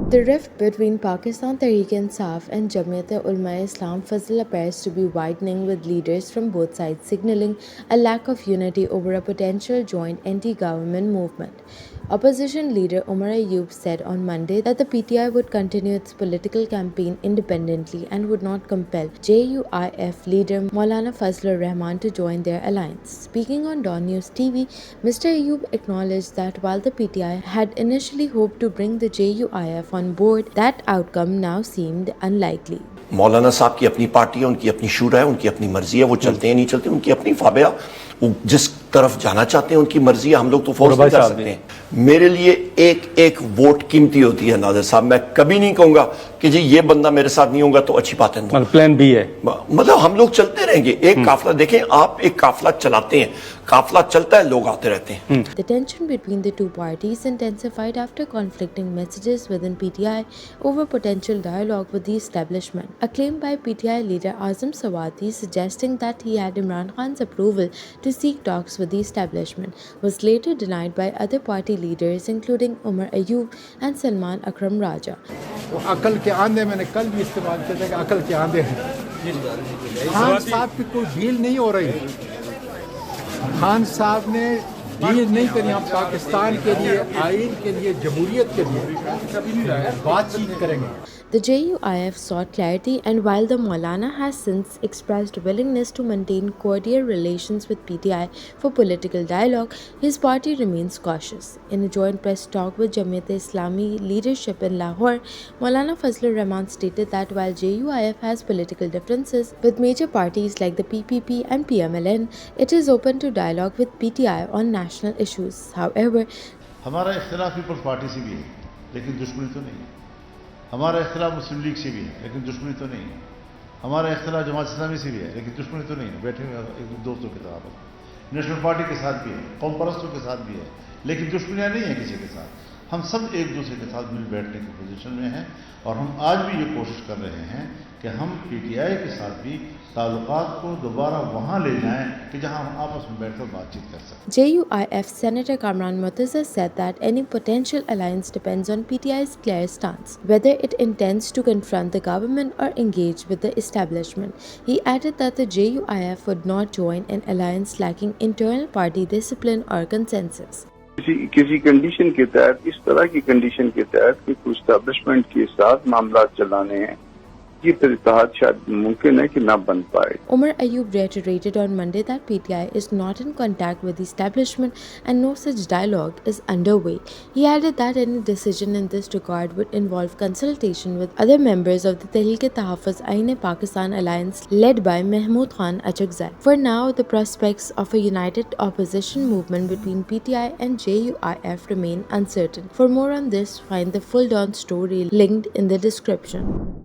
The rift between Pakistan Tehreek-e-Insaf and Jamiat-e-Ulama-e-Islam Fazl appears to be widening, with leaders from both sides signaling a lack of unity over a potential joint anti-government movement. Opposition leader Omar Ayub said on Monday that the PTI would continue its political campaign independently and would not compel JUIF leader Maulana Fazlur Rahman to join their alliance. Speaking on Dawn News TV, Mr. Ayub acknowledged that while the PTI had initially hoped to bring the JUIF on board, that outcome now seemed unlikely. मौलाना साहब की अपनी party है, उनकी अपनी शूरा है, उनकी अपनी मर्जी है, वो चलते हैं नहीं चलते, उनकी अपनी फाबिया, वो जिस तरफ जाना चाहते हैं उनकी मर्जी है, हम लोग तो फोर्स नहीं कर सकते हैं। मेरे लिए एक एक वोट कीमती होती है नादिर साहब। मैं कभी नहीं कहूंगा कि जी ये बंदा मेरे साथ नहीं होगा तो अच्छी बात है। प्लान बी है, मतलब हम लोग चलते रहेंगे। एक काफिला देखें, आप एक काफिला चलाते हैं, काफिला चलता है, लोग आते रहते हैं। The tension between the two parties intensified after conflicting messages within PTI over potential dialogue with the establishment. A claim by PTI leader Azam Sawati suggesting that he had Imran Khan's approval to seek talks with the establishment was later denied by other party leaders including Omar Ayub and Salman Akram Raja. अकल के आंधे मैंने कल भी इस्तेमाल किया था कि अकल के आंधे हैं। खान साहब की कोई डील नहीं हो रही। खान साहब ने डील नहीं करी। हम पाकिस्तान के लिए, आइन के लिए, जमहूरियत के लिए बातचीत करेंगे। The JUIF sought clarity, and while the Maulana has since expressed willingness to maintain cordial relations with PTI for political dialogue, his party remains cautious. In a joint press talk with Jamiat-e-Islami leadership in Lahore, Maulana Fazlur Rahman stated that while JUIF has political differences with major parties like the PPP and PMLN, it is open to dialogue with PTI on national issues. However, हमारा इख्तिलाफ peoples party से भी है, लेकिन दुश्मनी तो नहीं है। हमारा इख्तिलाफ मुस्लिम लीग से भी है, लेकिन दुश्मनी तो नहीं है। हमारा इख्तिलाफ जमात इस्लामी से भी है, लेकिन दुश्मनी तो नहीं है। बैठे हुए एक दोस्तों की तरह पर नेशनल पार्टी के साथ भी है, कौम परस्तों के साथ भी है, लेकिन दुश्मनियाँ नहीं है किसी के साथ। हम सब एक दूसरे के साथ मिल बैठने की पोजीशन में हैं, और हम आज भी ये कोशिश कर रहे हैं कि हम PTI के साथ भी ताल्लुकात को दोबारा वहाँ ले जाएं कि जहाँ हम आपस में बैठकर बातचीत कर सकें। JUIF Senator Kamran Murtaza said that any potential alliance depends on PTI's clear stance, whether it intends to confront the government or engage with the establishment. He added that the JUIF would not join an alliance lacking internal party discipline or consensus. किसी condition के तहत, इस तरह की condition के तहत कि कुछ एस्टैब्लिशमेंट के साथ मामला चलाने हैं, ये इत्तेहाद शायद मुमकिन है कि ना बन पाए। Omar Ayub reiterated on Monday that PTI is not in contact with the establishment and no such dialogue is underway. He added that any decision in this regard would involve consultation with other members of the Tehreek-e-Tahaffuz Ain-e-Pakistan alliance led by Mahmood Khan Achakzai. For now, the prospects of a united opposition movement between PTI and JUIF remain uncertain. For more on this, find the full Dawn story linked in the description.